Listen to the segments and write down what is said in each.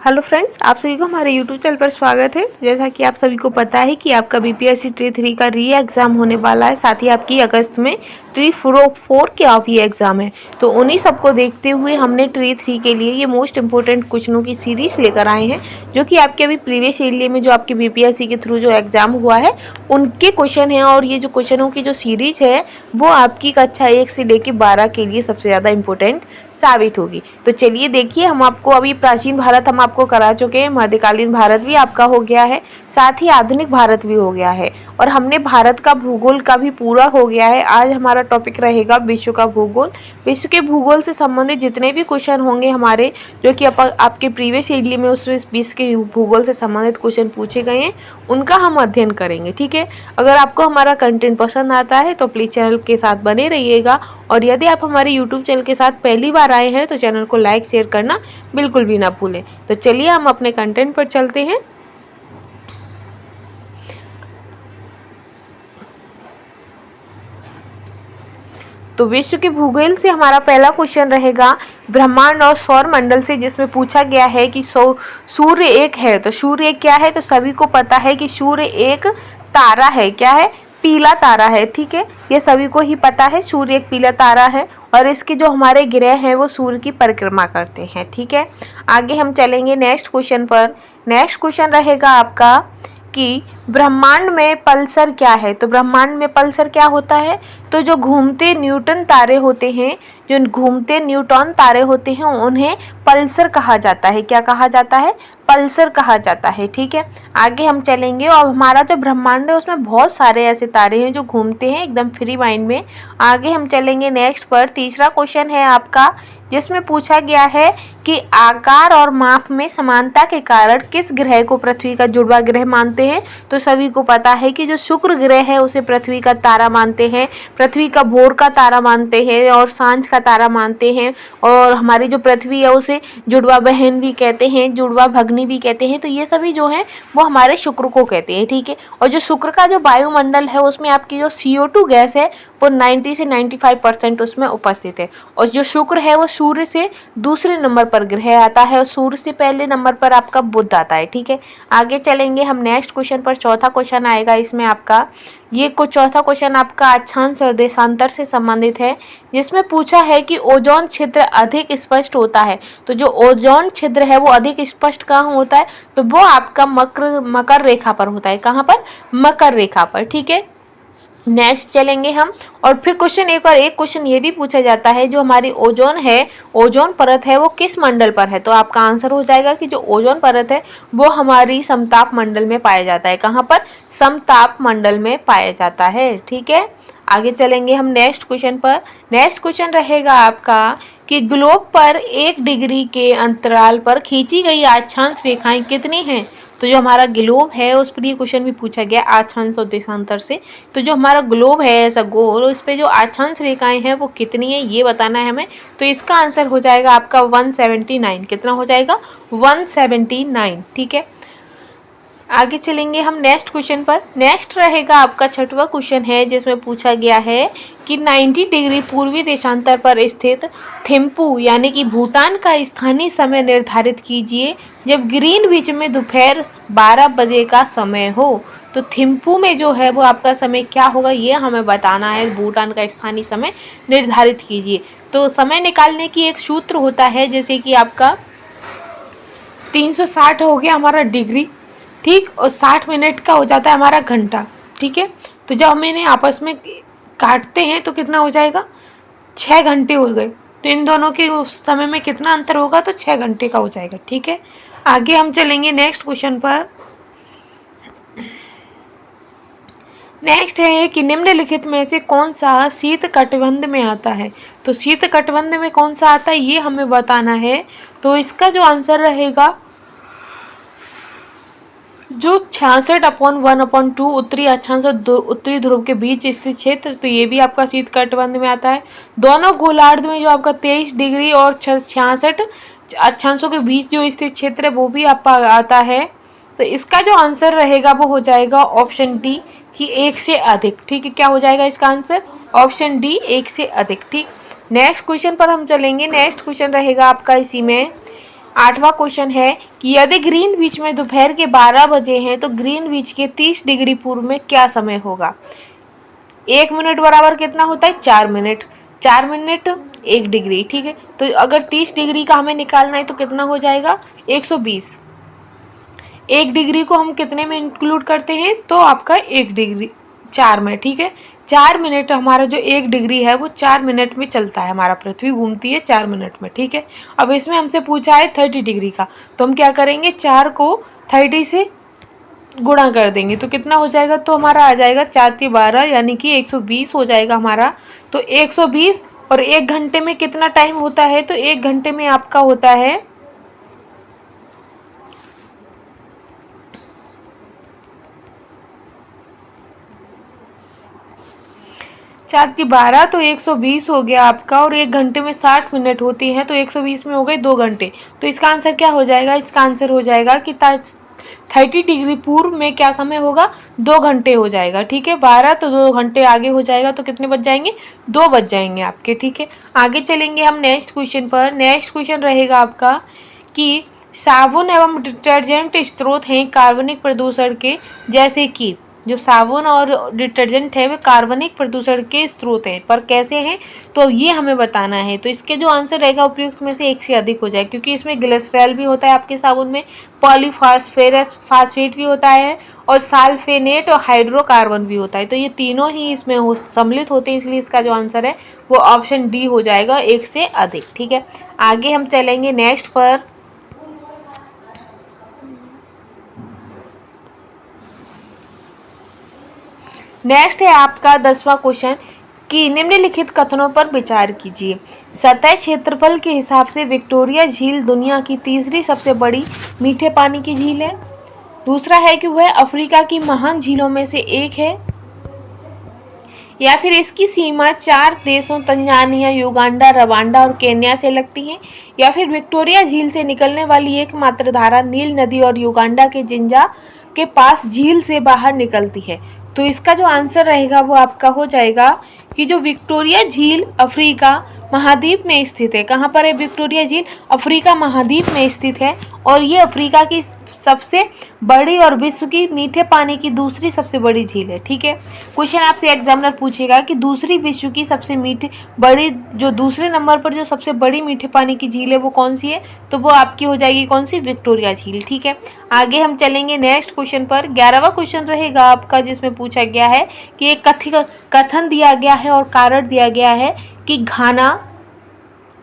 Hello friends, आप सभी को हमारे यूट्यूब चैनल पर स्वागत है। जैसा कि आप सभी को पता है कि आपका बीपीएससी ट्री 3 का री एग्ज़ाम होने वाला है, साथ ही आपकी अगस्त में ट्री 4 के आप ये एग्ज़ाम है। तो उन्हीं सबको देखते हुए हमने ट्री 3 के लिए ये मोस्ट इंपॉर्टेंट क्वेश्चनों की सीरीज़ लेकर आए हैं, जो कि आपके अभी प्रीवियस ईयर में जो आपके बीपीएससी के थ्रू जो एग्ज़ाम हुआ है उनके क्वेश्चन हैं। और ये जो क्वेश्चनों की जो सीरीज़ है वो आपकी कक्षा 1 से लेकर 12 के लिए सबसे ज़्यादा इम्पोर्टेंट साबित होगी। तो चलिए देखिए, हम आपको अभी प्राचीन भारत हम आपको करा चुके हैं, मध्यकालीन भारत भी आपका हो गया है, साथ ही आधुनिक भारत भी हो गया है, और हमने भारत का भूगोल का भी पूरा हो गया है। आज हमारा टॉपिक रहेगा विश्व का भूगोल। विश्व के भूगोल से संबंधित जितने भी क्वेश्चन होंगे हमारे, जो कि आपके प्रीवियस ईयर में उस विश्व के भूगोल से संबंधित क्वेश्चन पूछे गए हैं, उनका हम अध्ययन करेंगे। ठीक है, अगर आपको हमारा कंटेंट पसंद आता है तो प्लीज़ चैनल के साथ बने रहिएगा, और यदि आप हमारे यूट्यूब चैनल के साथ पहली बार आए हैं तो चैनल को लाइक शेयर करना बिल्कुल भी ना भूलें। तो चलिए हम अपने कंटेंट पर चलते हैं। तो विश्व के भूगोल से हमारा पहला क्वेश्चन रहेगा ब्रह्मांड और सौर मंडल से, जिसमें पूछा गया है कि सूर्य एक है। तो सूर्य एक क्या है? तो सभी को पता है कि सूर्य एक तारा है। क्या है? पीला तारा है। ठीक है, ये सभी को ही पता है, सूर्य एक पीला तारा है, और इसके जो हमारे ग्रह हैं वो सूर्य की परिक्रमा करते हैं। ठीक है, आगे हम चलेंगे नेक्स्ट क्वेश्चन पर। नेक्स्ट क्वेश्चन रहेगा आपका कि ब्रह्मांड में पल्सर क्या है। तो ब्रह्मांड में पल्सर क्या होता है? तो जो घूमते न्यूटन तारे होते हैं, जो घूमते न्यूट्रॉन तारे होते हैं, उन्हें पल्सर कहा जाता है। क्या कहा जाता है? पल्सर कहा जाता है। ठीक है, आगे हम चलेंगे, और हमारा जो ब्रह्मांड है उसमें बहुत सारे ऐसे तारे हैं जो घूमते हैं एकदम फ्री माइंड में। आगे हम चलेंगे नेक्स्ट पर। तीसरा क्वेश्चन है आपका, जिसमें पूछा गया है कि आकार और माप में समानता के कारण किस ग्रह को पृथ्वी का जुड़वा ग्रह मानते हैं। तो सभी को पता है कि जो शुक्र ग्रह है उसे पृथ्वी का तारा मानते हैं, पृथ्वी का भोर का तारा मानते हैं, और सांझ का तारा मानते हैं, और हमारी जो पृथ्वी है उसे जुड़वा बहन भी कहते हैं, जुड़वा भगनी भी कहते हैं। तो ये सभी जो है वो हमारे शुक्र को कहते हैं। ठीक है, और जो शुक्र का जो वायुमंडल है उसमें आपकी जो CO2 गैस है वो 90 से 95% उसमें उपस्थित है, और जो शुक्र है वो सूर्य से दूसरे नंबर पर ग्रह आता है, और सूर्य से पहले नंबर पर आपका बुध आता है। ठीक है, आगे चलेंगे हम नेक्स्ट क्वेश्चन पर। चौथा क्वेश्चन आएगा इसमें आपका, ये चौथा क्वेश्चन आपका अक्षांश और देशांतर से संबंधित है, जिसमें पूछा है कि ओजोन क्षेत्र अधिक स्पष्ट होता है। तो जो ओजोन क्षेत्र है वो अधिक स्पष्ट कहाँ होता है? तो वो आपका मकर रेखा पर होता है। कहाँ पर? मकर रेखा पर। ठीक है, नेक्स्ट चलेंगे हम, और फिर क्वेश्चन एक क्वेश्चन ये भी पूछा जाता है, जो हमारी ओजोन है, ओजोन परत है, वो किस मंडल पर है। तो आपका आंसर हो जाएगा कि जो ओजोन परत है वो हमारी समताप मंडल में पाया जाता है। कहाँ पर? समताप मंडल में पाया जाता है। ठीक है, आगे चलेंगे हम नेक्स्ट क्वेश्चन पर। नेक्स्ट क्वेश्चन रहेगा आपका कि ग्लोब पर 1 डिग्री के अंतराल पर खींची गई अक्षांश रेखाएं कितनी हैं। तो जो हमारा ग्लोब है उस पर ये क्वेश्चन भी पूछा गया अक्षांश और देशांतर से। तो जो हमारा ग्लोब है ऐसा गोल, उस पर जो अक्षांश रेखाएं हैं वो कितनी है ये बताना है हमें। तो इसका आंसर हो जाएगा आपका 179। कितना हो जाएगा? 179। ठीक है, आगे चलेंगे हम नेक्स्ट क्वेश्चन पर। नेक्स्ट रहेगा आपका छठवां क्वेश्चन है, जिसमें पूछा गया है कि 90 डिग्री पूर्वी देशांतर पर स्थित थिम्पू यानी कि भूटान का स्थानीय समय निर्धारित कीजिए जब ग्रीनविच में दोपहर 12 बजे का समय हो। तो थिम्पू में जो है वो आपका समय क्या होगा ये हमें बताना है। भूटान का स्थानीय समय निर्धारित कीजिए। तो समय निकालने की एक सूत्र होता है, जैसे कि आपका 360 हो गया हमारा डिग्री, ठीक, और 60 मिनट का हो जाता है हमारा घंटा। ठीक है, तो जब हम इन्हें आपस में काटते हैं तो कितना हो जाएगा? 6 घंटे हो गए। तो इन दोनों के समय में कितना अंतर होगा? तो 6 घंटे का हो जाएगा। ठीक है, आगे हम चलेंगे नेक्स्ट क्वेश्चन पर। नेक्स्ट है कि निम्नलिखित में से कौन सा शीत कटिबंध में आता है। तो शीत कटिबंध में कौन सा आता है ये हमें बताना है। तो इसका जो आंसर रहेगा, जो 66/1/2 उत्तरी अक्षांश और उत्तरी ध्रुव के बीच स्थित क्षेत्र, तो ये भी आपका शीत कटिबंध में आता है। दोनों गोलार्ध में जो आपका 23 डिग्री और 66 अक्षांशों के बीच जो स्थित क्षेत्र है वो भी आपका आता है। तो इसका जो आंसर रहेगा वो हो जाएगा ऑप्शन डी कि 1 से अधिक। ठीक है, क्या हो जाएगा इसका आंसर? ऑप्शन डी, 1 से अधिक। ठीक, नेक्स्ट क्वेश्चन पर हम चलेंगे। नेक्स्ट क्वेश्चन रहेगा आपका इसी में 8वां क्वेश्चन है कि यदि ग्रीनविच में दोपहर के 12 बजे हैं तो ग्रीनविच के 30 डिग्री पूर्व में क्या समय होगा। 1 मिनट बराबर कितना होता है 4 मिनट, 4 मिनट 1 डिग्री, ठीक है। तो अगर 30 डिग्री का हमें निकालना है तो कितना हो जाएगा 120। 1 डिग्री को हम कितने में इंक्लूड करते हैं तो आपका 1 डिग्री 4 में, ठीक है। 4 मिनट हमारा जो 1 डिग्री है वो 4 मिनट में चलता है, हमारा पृथ्वी घूमती है 4 मिनट में, ठीक है। अब इसमें हमसे पूछा है 30 डिग्री का, तो हम क्या करेंगे 4 को 30 से गुणा कर देंगे तो कितना हो जाएगा, तो हमारा आ जाएगा 4 के 12 यानी कि 120 हो जाएगा हमारा। तो 120 और 1 घंटे में कितना टाइम होता है, तो 1 घंटे में आपका होता है 4 की 12 तो 120 हो गया आपका, और 1 घंटे में 60 मिनट होती हैं तो 120 में हो गए 2 घंटे। तो इसका आंसर क्या हो जाएगा, इसका आंसर हो जाएगा कि 30 डिग्री पूर्व में क्या समय होगा 2 घंटे हो जाएगा, ठीक है। 12 तो 2 घंटे आगे हो जाएगा तो कितने बज जाएंगे 2 बज जाएंगे आपके, ठीक है। आगे चलेंगे हम नेक्स्ट क्वेश्चन पर। नेक्स्ट क्वेश्चन रहेगा आपका कि साबुन एवं डिटर्जेंट स्रोत हैं कार्बनिक प्रदूषण के, जैसे कि जो साबुन और डिटर्जेंट है वे कार्बनिक प्रदूषण के स्रोत हैं, पर कैसे हैं तो ये हमें बताना है। तो इसके जो आंसर रहेगा उपयुक्त में से एक से अधिक हो जाए, क्योंकि इसमें ग्लिसरॉल भी होता है आपके साबुन में, पॉलीफॉस्फेरस फास्फेट भी होता है, और साल्फेनेट और हाइड्रोकार्बन भी होता है। तो ये तीनों ही इसमें सम्मिलित होते हैं, इसलिए इसका जो आंसर है वो ऑप्शन डी हो जाएगा, एक से अधिक, ठीक है। आगे हम चलेंगे नेक्स्ट पर। नेक्स्ट है आपका 10वां क्वेश्चन कि निम्नलिखित कथनों पर विचार कीजिए। सतह क्षेत्रफल के हिसाब से विक्टोरिया झील दुनिया की तीसरी सबसे बड़ी मीठे पानी की झील है। दूसरा है कि वह अफ्रीका की महान झीलों में से एक है, या फिर इसकी सीमा 4 देशों तंजानिया, युगांडा, रवांडा और केन्या से लगती है, या फिर विक्टोरिया झील से निकलने वाली एकमात्र धारा नील नदी और युगांडा के जिंजा के पास झील से बाहर निकलती है। तो इसका जो आंसर रहेगा वो आपका हो जाएगा कि जो विक्टोरिया झील अफ्रीका महाद्वीप में स्थित है। कहाँ पर है विक्टोरिया झील, अफ्रीका महाद्वीप में स्थित है, और ये अफ्रीका की सबसे बड़ी और विश्व की मीठे पानी की दूसरी सबसे बड़ी झील है, ठीक है। क्वेश्चन आपसे एग्जामिनर पूछेगा कि दूसरी विश्व की सबसे मीठी बड़ी, जो दूसरे नंबर पर जो सबसे बड़ी मीठे पानी की झील है वो कौन सी है, तो वो आपकी हो जाएगी कौन सी, विक्टोरिया झील, ठीक है। आगे हम चलेंगे नेक्स्ट क्वेश्चन पर। 11वां क्वेश्चन रहेगा आपका, जिसमें पूछा गया है कि एक कथन दिया गया है और कारण दिया गया है कि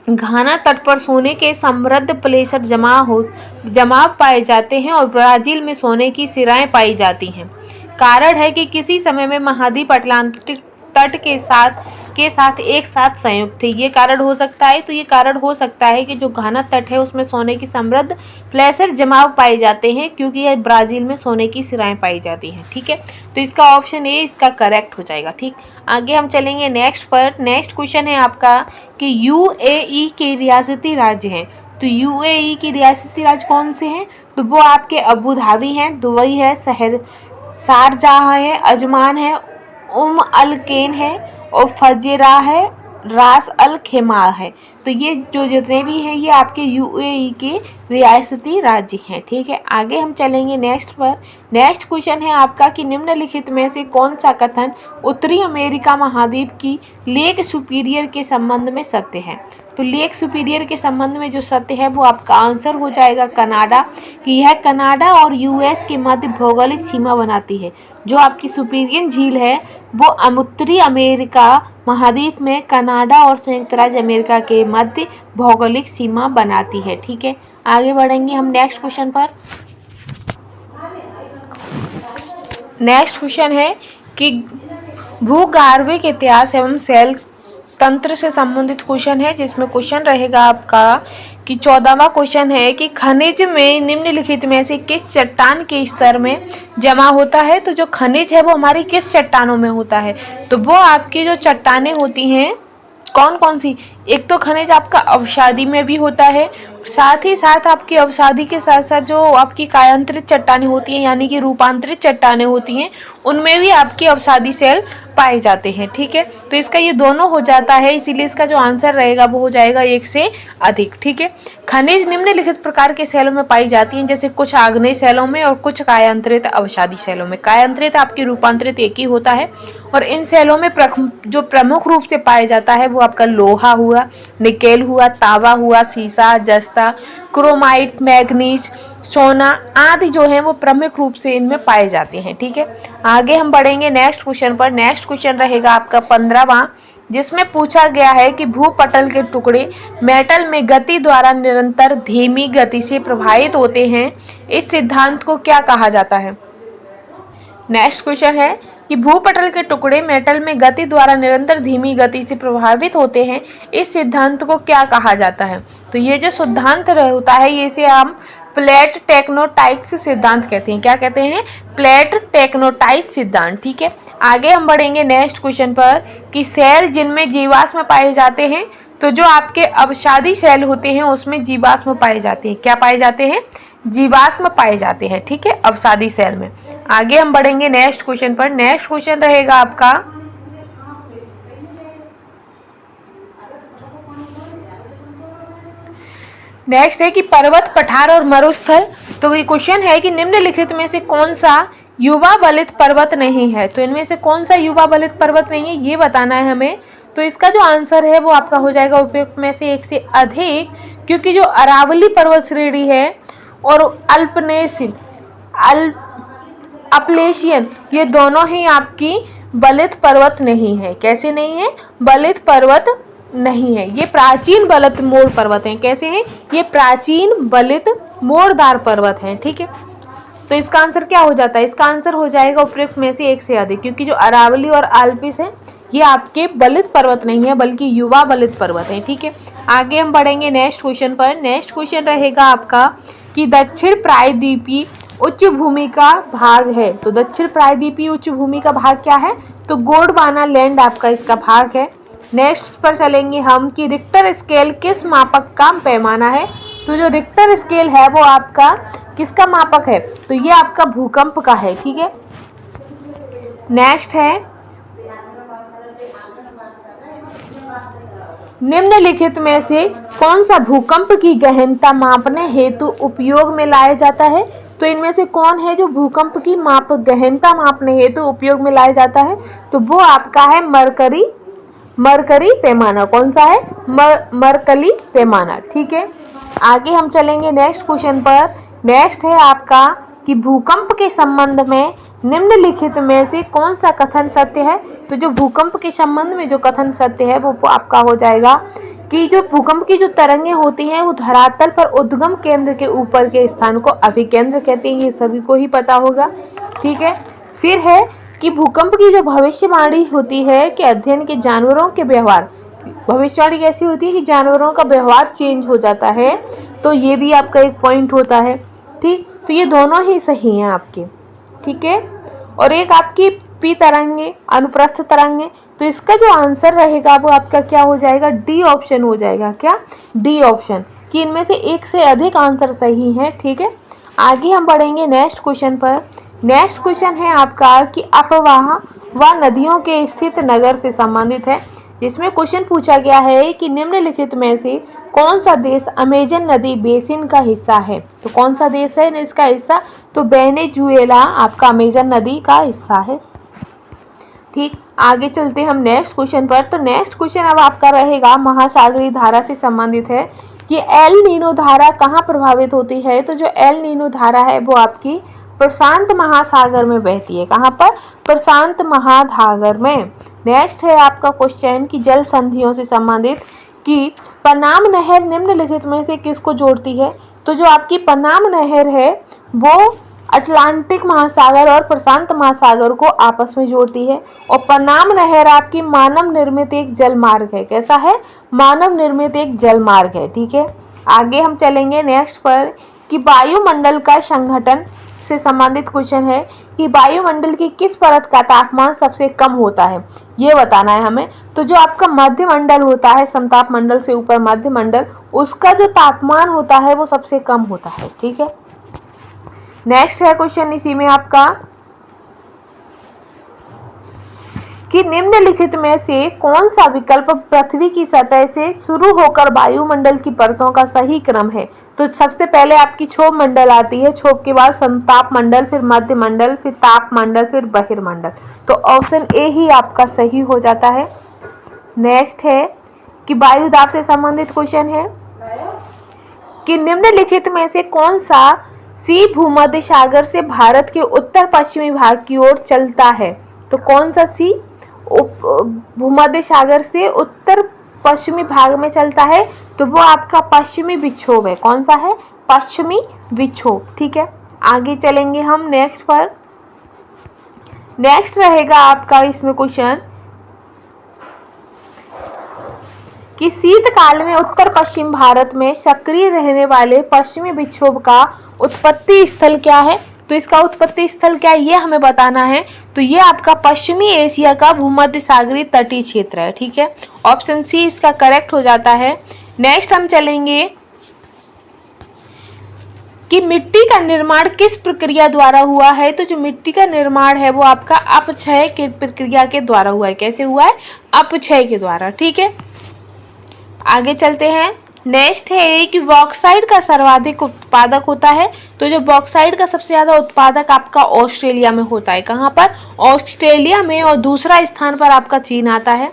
घाना तट पर सोने के समृद्ध प्लेसर जमा पाए जाते हैं और ब्राजील में सोने की सिराएं पाई जाती हैं। कारण है कि किसी समय में महाद्वीप अटलांटिक तट के साथ एक साथ संयुक्त थे। ये कारण हो सकता है, तो ये कारण हो सकता है कि जो घाना तट है उसमें सोने की समृद्ध प्लेसर जमाव पाए जाते हैं, क्योंकि यह ब्राजील में सोने की सिराएं पाई जाती हैं, ठीक है। तो इसका ऑप्शन ए इसका करेक्ट हो जाएगा, ठीक। आगे हम चलेंगे नेक्स्ट पर। नेक्स्ट क्वेश्चन है आपका कि यूएई के रियासती राज्य हैं। तो यूएई की रियासती राज्य कौन से हैं, तो वो आपके अबू धाबी हैं, दुबई है, शारजाह है, अजमान है, अल कैन है, और फजेरा है, रास अल खेमा है। तो ये जो जितने भी हैं ये आपके यूएई के रियासती राज्य हैं, ठीक है। आगे हम चलेंगे नेक्स्ट पर। नेक्स्ट क्वेश्चन है आपका कि निम्नलिखित में से कौन सा कथन उत्तरी अमेरिका महाद्वीप की लेक सुपीरियर के संबंध में सत्य है। तो लेक सुपीरियर के संबंध में जो सत्य है वो आपका आंसर हो जाएगा कनाडा, कि यह कनाडा और यूएस के मध्य भौगोलिक सीमा बनाती है। जो आपकी सुपीरियर झील है वो उत्तरी अमेरिका महाद्वीप में कनाडा और संयुक्त राज्य अमेरिका के मध्य भौगोलिक सीमा बनाती है, ठीक है। आगे बढ़ेंगे हम नेक्स्ट क्वेश्चन पर। नेक्स्ट क्वेश्चन है कि भूगर्भिक इतिहास एवं शैल तंत्र से संबंधित क्वेश्चन है, जिसमें क्वेश्चन रहेगा आपका कि 14वां क्वेश्चन है कि खनिज में निम्नलिखित में से किस चट्टान के स्तर में जमा होता है। तो जो खनिज है वो हमारी किस चट्टानों में होता है, तो वो आपकी जो चट्टानें होती हैं कौन कौन सी, एक तो खनिज आपका अवसादी में भी होता है, साथ ही साथ आपकी अवसादी के साथ साथ जो आपकी कायांतरित चट्टानें होती हैं यानी कि रूपांतरित चट्टानें होती हैं उनमें भी आपकी अवसादी सेल पाए जाते हैं। ठीक है, तो इसका ये दोनों हो जाता है, इसीलिए इसका जो आंसर रहेगा वो हो जाएगा एक से अधिक। ठीक है, खनिज निम्नलिखित प्रकार के सेलों में पाई जाती हैं, जैसे कुछ आग्नेय सेलों में और कुछ कायांतरित अवसादी सेलों में। कायांतरित आपकी रूपांतरित एक ही होता है और इन सेलों में जो प्रमुख रूप से पाया जाता है वो आपका लोहा हुआ, निकेल हुआ, तांबा हुआ, सीसा, जस्ता, क्रोमाइट, मैग्नीज, सोना आदि जो है वो प्रमुख रूप से इनमें पाए जाते हैं। ठीक है, आगे हम बढ़ेंगे नेक्स्ट क्वेश्चन पर। नेक्स्ट क्वेश्चन रहेगा आपका 15वां, जिसमें पूछा गया है कि भूपटल के टुकड़े मेटल में गति द्वारा निरंतर धीमी गति से प्रभावित होते हैं, इस सिद्धांत को क्या कहा जाता है। नेक्स्ट क्वेश्चन है कि भूपटल के टुकड़े मेटल में गति द्वारा निरंतर धीमी गति से प्रभावित होते हैं, इस सिद्धांत को क्या कहा जाता है। तो ये जो सिद्धांत होता है ये इसे हम प्लेट टेक्टोनाइट्स सिद्धांत कहते हैं। क्या कहते हैं? प्लेट टेक्टोनाइट्स सिद्धांत। ठीक है, आगे हम बढ़ेंगे नेक्स्ट क्वेश्चन पर कि सेल जिनमें जीवाश्म पाए जाते हैं, तो जो आपके अवसादी सेल होते हैं उसमें जीवाश्म पाए जाते हैं। क्या पाए जाते हैं? जीवाश्म पाए जाते हैं। ठीक है, अवसादी सेल में। आगे हम बढ़ेंगे नेक्स्ट क्वेश्चन पर। नेक्स्ट क्वेश्चन रहेगा आपका नेक्स्ट है कि पर्वत, पठार और मरुस्थल। तो ये क्वेश्चन है कि निम्नलिखित में से कौन सा युवा बलित पर्वत नहीं है। तो इनमें से कौन सा युवा बलित पर्वत नहीं है ये बताना है हमें। तो इसका जो आंसर है वो आपका हो जाएगा उपयुक्त में से एक से अधिक, क्योंकि जो अरावली पर्वत श्रेणी है और अपलेशियन ये दोनों ही आपकी बलित पर्वत नहीं है। कैसे नहीं है? बलित पर्वत नहीं है, ये प्राचीन बलित मोड़ पर्वत हैं। कैसे हैं? ये प्राचीन बलित मोड़दार पर्वत हैं। ठीक है, तो इसका आंसर क्या हो जाता है? इसका आंसर हो जाएगा उपयुक्त में से एक से अधिक, क्योंकि जो अरावली और आल्प्स है ये आपके बलित पर्वत नहीं है बल्कि युवा बलित पर्वत हैं। ठीक है, आगे हम बढ़ेंगे नेक्स्ट क्वेश्चन पर। नेक्स्ट क्वेश्चन रहेगा आपका कि दक्षिण प्रायद्वीपीय उच्च भूमि का भाग है। तो दक्षिण प्रायद्वीपीय उच्च भूमि का भाग क्या है? तो गोंडवाना लैंड आपका इसका भाग है। नेक्स्ट पर चलेंगे हम कि रिक्टर स्केल किस मापक का पैमाना है। तो जो रिक्टर स्केल है वो आपका किसका मापक है? तो ये आपका भूकंप का है। ठीक है, नेक्स्ट है निम्नलिखित में से कौन सा भूकंप की गहनता मापने हेतु उपयोग में लाया जाता है। तो इनमें से कौन है जो भूकंप की गहनता मापने हेतु उपयोग में लाया जाता है? तो वो आपका है मरकरी पैमाना। कौन सा है? मरकरी पैमाना। ठीक है, आगे हम चलेंगे नेक्स्ट क्वेश्चन पर। नेक्स्ट है आपका कि भूकंप के संबंध में निम्नलिखित में से कौन सा कथन सत्य है। तो जो भूकंप के संबंध में जो कथन सत्य है वो आपका हो जाएगा कि जो भूकंप की जो तरंगें होती हैं वो धरातल पर उद्गम केंद्र के ऊपर के स्थान को अभिकेंद्र कहते हैं। ये सभी को ही पता होगा। ठीक है, फिर है कि भूकंप की जो भविष्यवाणी होती है कि अध्ययन के जानवरों के व्यवहार, भविष्यवाणी कैसी होती है कि जानवरों का व्यवहार चेंज हो जाता है। तो ये भी आपका एक पॉइंट होता है। ठीक, तो ये दोनों ही सही हैं आपके। ठीक है, और एक आपकी पी तरंगे, अनुप्रस्थ तरंगे। तो इसका जो आंसर रहेगा वो आपका क्या हो जाएगा? डी ऑप्शन हो जाएगा। क्या? डी ऑप्शन, कि इनमें से एक से अधिक आंसर सही है। ठीक है, आगे हम बढ़ेंगे नेक्स्ट क्वेश्चन पर। नेक्स्ट क्वेश्चन है आपका कि अपवाह व नदियों के स्थित नगर से संबंधित है, जिसमें क्वेश्चन पूछा गया है कि निम्नलिखित में से कौन सा देश अमेजन नदी बेसिन का हिस्सा है। तो कौन सा देश है इसका हिस्सा? तो वेनेजुएला आपका अमेजन नदी का हिस्सा है। ठीक, आगे चलते हम नेक्स्ट क्वेश्चन पर। तो नेक्स्ट क्वेश्चन अब आपका रहेगा महासागरीय धारा से संबंधित है कि एल नीनो धारा कहाँ प्रभावित होती है। तो जो एल नीनो धारा है वो आपकी प्रशांत महासागर में बहती है। कहाँ पर? प्रशांत महासागर में। नेक्स्ट है आपका क्वेश्चन कि जल संधियों से संबंधित कि पनाम नहर निम्नलिखित में से किसको जोड़ती है। तो जो आपकी पनाम नहर है वो अटलांटिक महासागर और प्रशांत महासागर को आपस में जोड़ती है। और पनाम नहर आपकी मानव निर्मित एक जल मार्ग है। कैसा है? मानव निर्मित एक जल मार्ग है। ठीक है, आगे हम चलेंगे नेक्स्ट पर कि वायुमंडल का संघटन से संबंधित क्वेश्चन है कि वायुमंडल की किस परत का तापमान सबसे कम होता है, ये बताना है हमें। तो जो आपका मध्य मंडल होता है, समताप मंडल से ऊपर मध्य मंडल, उसका जो तापमान होता है वो सबसे कम होता है। ठीक है, नेक्स्ट है क्वेश्चन इसी में आपका कि निम्नलिखित में से कौन सा विकल्प पृथ्वी की सतह से शुरू होकर वायुमंडल की परतों का सही क्रम है। तो सबसे पहले आपकी क्षोभ मंडल आती है, क्षोभ के बाद समताप मंडल, फिर मध्य मंडल, फिर ताप मंडल, फिर बहिर्मंडल। तो ऑप्शन ए ही आपका सही हो जाता है। नेक्स्ट है कि वायुदाब से संबंधित क्वेश्चन है कि निम्नलिखित में से कौन सा सी भूमध्य सागर से भारत के उत्तर पश्चिमी भाग की ओर चलता है। तो कौन सा सी भूमध्य सागर से उत्तर पश्चिमी भाग में चलता है, तो वो आपका पश्चिमी विक्षोभ है। कौन सा है? पश्चिमी विक्षोभ। ठीक है, आगे चलेंगे हम नेक्स्ट पर। नेक्स्ट रहेगा आपका इसमें क्वेश्चन कि शीतकाल में उत्तर पश्चिम भारत में सक्रिय रहने वाले पश्चिमी विक्षोभ का उत्पत्ति स्थल क्या है। तो इसका उत्पत्ति स्थल क्या है ये हमें बताना है। तो ये आपका पश्चिमी एशिया का भूमध्य सागरीय तटीय क्षेत्र है। ठीक है, ऑप्शन सी इसका करेक्ट हो जाता है। नेक्स्ट हम चलेंगे कि मिट्टी का निर्माण किस प्रक्रिया द्वारा हुआ है। तो जो मिट्टी का निर्माण है वो आपका अपक्षय की प्रक्रिया के द्वारा हुआ है। कैसे हुआ है? अपक्षय के द्वारा। ठीक है, आगे चलते हैं। नेक्स्ट है कि बॉक्साइट का सर्वाधिक उत्पादक होता है। तो जो बॉक्साइट का सबसे ज्यादा उत्पादक आपका ऑस्ट्रेलिया में होता है। कहाँ पर? ऑस्ट्रेलिया में। और दूसरा स्थान पर आपका चीन आता है।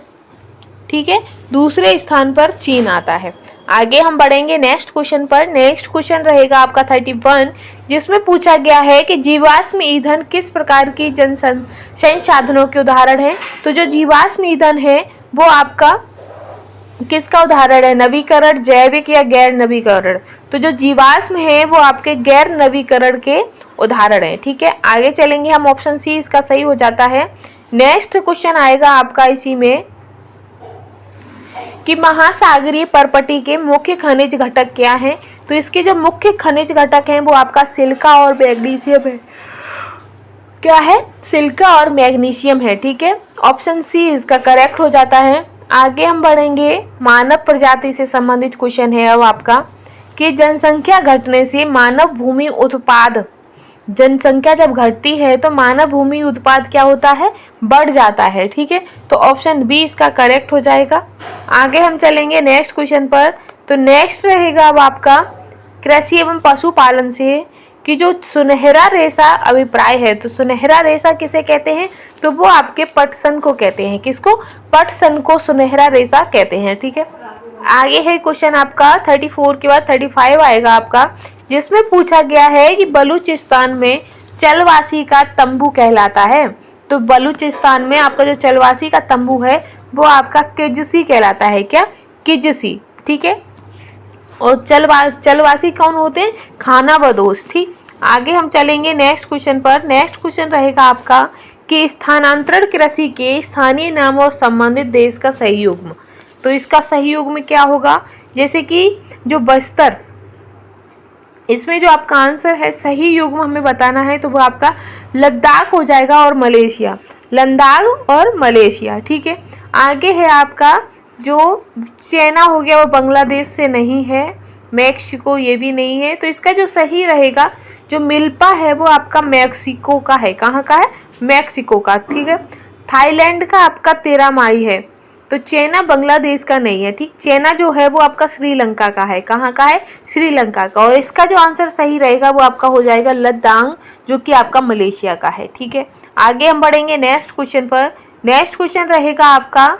ठीक है, दूसरे स्थान पर चीन आता है। आगे हम बढ़ेंगे नेक्स्ट क्वेश्चन पर। नेक्स्ट क्वेश्चन रहेगा आपका 31, जिसमें पूछा गया है कि जीवाश्म ईंधन किस प्रकार की जन संसाधनों के उदाहरण है। तो जो जीवाश्म ईंधन है वो आपका किसका उदाहरण है? नवीकरण, जैविक या गैर नवीकरण। तो जो जीवाश्म है वो आपके गैर नवीकरण के उदाहरण है। ठीक है, आगे चलेंगे हम। ऑप्शन सी इसका सही हो जाता है। नेक्स्ट क्वेश्चन आएगा आपका इसी में कि महासागरीय परपटी के मुख्य खनिज घटक क्या हैं। तो इसके जो मुख्य खनिज घटक हैं वो आपका सिलिका और मैग्नीशियम है। क्या है? सिलिका और मैग्नीशियम है। ठीक है, ऑप्शन सी इसका करेक्ट हो जाता है। आगे हम बढ़ेंगे। मानव प्रजाति से संबंधित क्वेश्चन है अब आपका कि जनसंख्या घटने से मानव भूमि उत्पाद, जनसंख्या जब घटती है तो मानव भूमि उत्पाद क्या होता है? बढ़ जाता है। ठीक है, तो ऑप्शन बी इसका करेक्ट हो जाएगा। आगे हम चलेंगे नेक्स्ट क्वेश्चन पर। तो नेक्स्ट रहेगा अब आपका कृषि एवं पशुपालन से कि जो सुनहरा रेशा अभिप्राय है। तो सुनहरा रेशा किसे कहते हैं? तो वो आपके पटसन को कहते हैं। किसको? पटसन को सुनहरा रेशा कहते हैं। ठीक है, आगे है क्वेश्चन आपका 34 के बाद 35 आएगा आपका, जिसमें पूछा गया है कि बलूचिस्तान में चलवासी का तंबू कहलाता है। तो बलूचिस्तान में आपका जो चलवासी का तंबू है वो आपका किजसी कहलाता है। क्या? किजसी। ठीक है, और चलवासी कौन होते हैं? खानाबदोश। ठीक, आगे हम चलेंगे नेक्स्ट क्वेश्चन पर। नेक्स्ट क्वेश्चन रहेगा आपका कि स्थानांतरण कृषि के स्थानीय नाम और संबंधित देश का सही युग्म। तो इसका सही युग्म क्या होगा? जैसे कि जो बस्तर, इसमें जो आपका आंसर है सही युग्म हमें बताना है तो वो आपका लद्दाख हो जाएगा और मलेशिया। लद्दाख और मलेशिया। ठीक है, आगे है आपका जो चाइना हो गया वो बांग्लादेश से नहीं है, मैक्सिको ये भी नहीं है। तो इसका जो सही रहेगा जो मिल्पा है वो आपका मैक्सिको का है। कहाँ का है? मैक्सिको का। ठीक है, थाईलैंड का आपका तेरामाई है। तो चाइना बांग्लादेश का नहीं है। ठीक, चाइना जो है वो आपका श्रीलंका का है। कहाँ का है? श्रीलंका का। और इसका जो आंसर सही रहेगा वो आपका हो जाएगा लद्दाख, जो कि आपका मलेशिया का है। ठीक है, आगे हम बढ़ेंगे नेक्स्ट क्वेश्चन पर। नेक्स्ट क्वेश्चन रहेगा आपका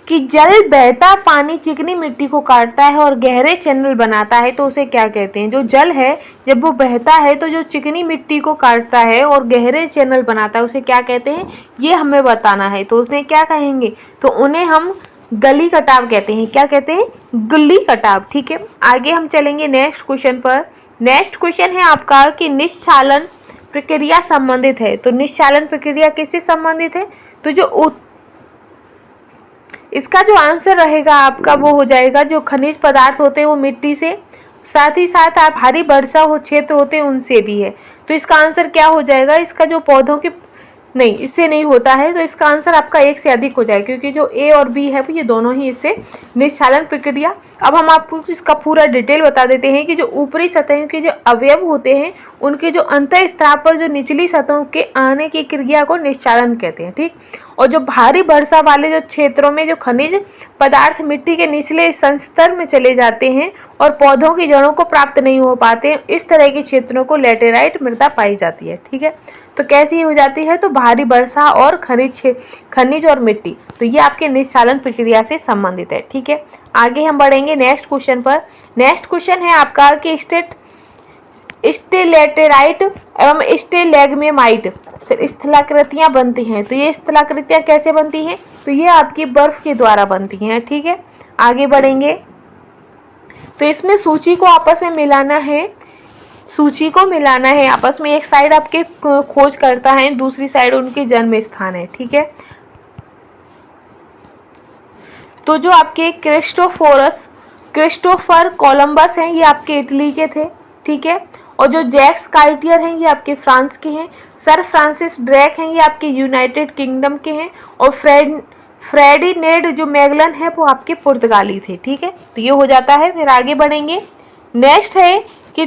कि जल बहता पानी चिकनी मिट्टी को काटता है और गहरे चैनल बनाता है तो उसे क्या कहते हैं। जो जल है जब वो बहता है तो जो चिकनी मिट्टी को काटता है और गहरे चैनल बनाता है उसे क्या कहते हैं ये हमें बताना है। तो उसमें क्या कहेंगे? तो उन्हें हम गली कटाव कहते हैं। क्या कहते हैं? गली कटाव। ठीक है, आगे हम चलेंगे नेक्स्ट क्वेश्चन पर। नेक्स्ट क्वेश्चन है आपका कि निश्चालन प्रक्रिया संबंधित है। तो निश्चालन प्रक्रिया किससे संबंधित है? तो जो इसका जो आंसर रहेगा आपका वो हो जाएगा जो खनिज पदार्थ होते हैं वो मिट्टी से साथ ही साथ आप भारी वर्षा हो क्षेत्र होते हैं उनसे भी है। तो इसका आंसर क्या हो जाएगा, इसका जो पौधों के नहीं, इससे नहीं होता है, तो इसका आंसर आपका एक से अधिक हो जाएगा, क्योंकि जो ए और बी है ये दोनों ही इससे निश्चालन प्रक्रिया। अब हम आपको इसका पूरा डिटेल बता देते हैं कि जो ऊपरी सतहों के जो अवयव होते हैं उनके जो अंतः स्त्राव पर जो निचली सतहों के आने की क्रिया को निश्चालन कहते हैं। ठीक, और जो भारी वर्षा वाले जो क्षेत्रों में जो खनिज पदार्थ मिट्टी के निचले संस्तर में चले जाते हैं और पौधों की जड़ों को प्राप्त नहीं हो पाते हैं, इस तरह के क्षेत्रों को लैटेराइट मृदा पाई जाती है। ठीक है, तो कैसी हो जाती है, तो भारी वर्षा और खनिज और मिट्टी, तो ये आपके निश्चालन प्रक्रिया से संबंधित है। ठीक है, आगे हम बढ़ेंगे नेक्स्ट क्वेश्चन पर। नेक्स्ट क्वेश्चन है आपका कि स्टेलेटेराइट एवं स्टेलेग्मेमाइट स्थलाकृतियां बनती हैं। तो ये स्थलाकृतियां कैसे बनती हैं, तो ये आपकी बर्फ के द्वारा बनती हैं। ठीक है, आगे बढ़ेंगे। तो इसमें सूची को आपस में मिलाना है, आपस में। एक साइड आपके खोज करता है, दूसरी साइड उनके जन्म स्थान है। ठीक है, तो जो आपके क्रिस्टोफर कोलंबस हैं ये आपके इटली के थे। ठीक है, और जो जैक्स कार्टियर हैं ये आपके फ्रांस के हैं। सर फ्रांसिस ड्रेक हैं ये आपके यूनाइटेड किंगडम के हैं। और फ्रेडिनेड जो मैगलन है वो आपके पुर्तगाली थे। ठीक है, तो ये हो जाता है। फिर आगे बढ़ेंगे। नेक्स्ट है कि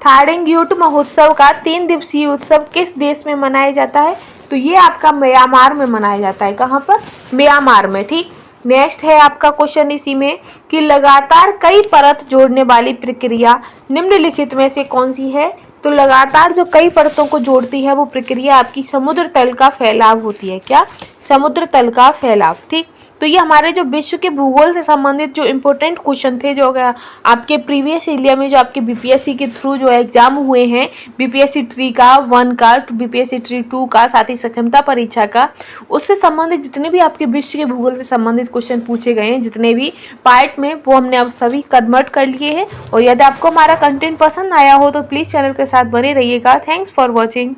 थार्डिंग्यूट महोत्सव का 3 दिवसीय उत्सव किस देश में मनाया जाता है, तो ये आपका म्यांमार में मनाया जाता है। कहाँ पर, म्यांमार में। ठीक, नेक्स्ट है आपका क्वेश्चन इसी में कि लगातार कई परत जोड़ने वाली प्रक्रिया निम्नलिखित में से कौन सी है। तो लगातार जो कई परतों को जोड़ती है वो प्रक्रिया आपकी समुद्र तल का फैलाव होती है। क्या, समुद्र तल का फैलाव। ठीक, तो ये हमारे जो विश्व के भूगोल से संबंधित जो इम्पोर्टेंट क्वेश्चन थे, जो आपके प्रीवियस एरिया में जो आपके बीपीएससी के थ्रू जो एग्जाम हुए हैं, बीपीएससी 3 का, 1 का, बीपीएससी 2 का, साथ ही सक्षमता परीक्षा का, उससे संबंधित जितने भी आपके विश्व के भूगोल से संबंधित क्वेश्चन पूछे गए हैं, जितने भी पार्ट में, वो हमने अब सभी कन्वर्ट कर लिए हैं। और यदि आपको हमारा कंटेंट पसंद आया हो तो प्लीज़ चैनल के साथ बने रहिएगा। Thanks for watching.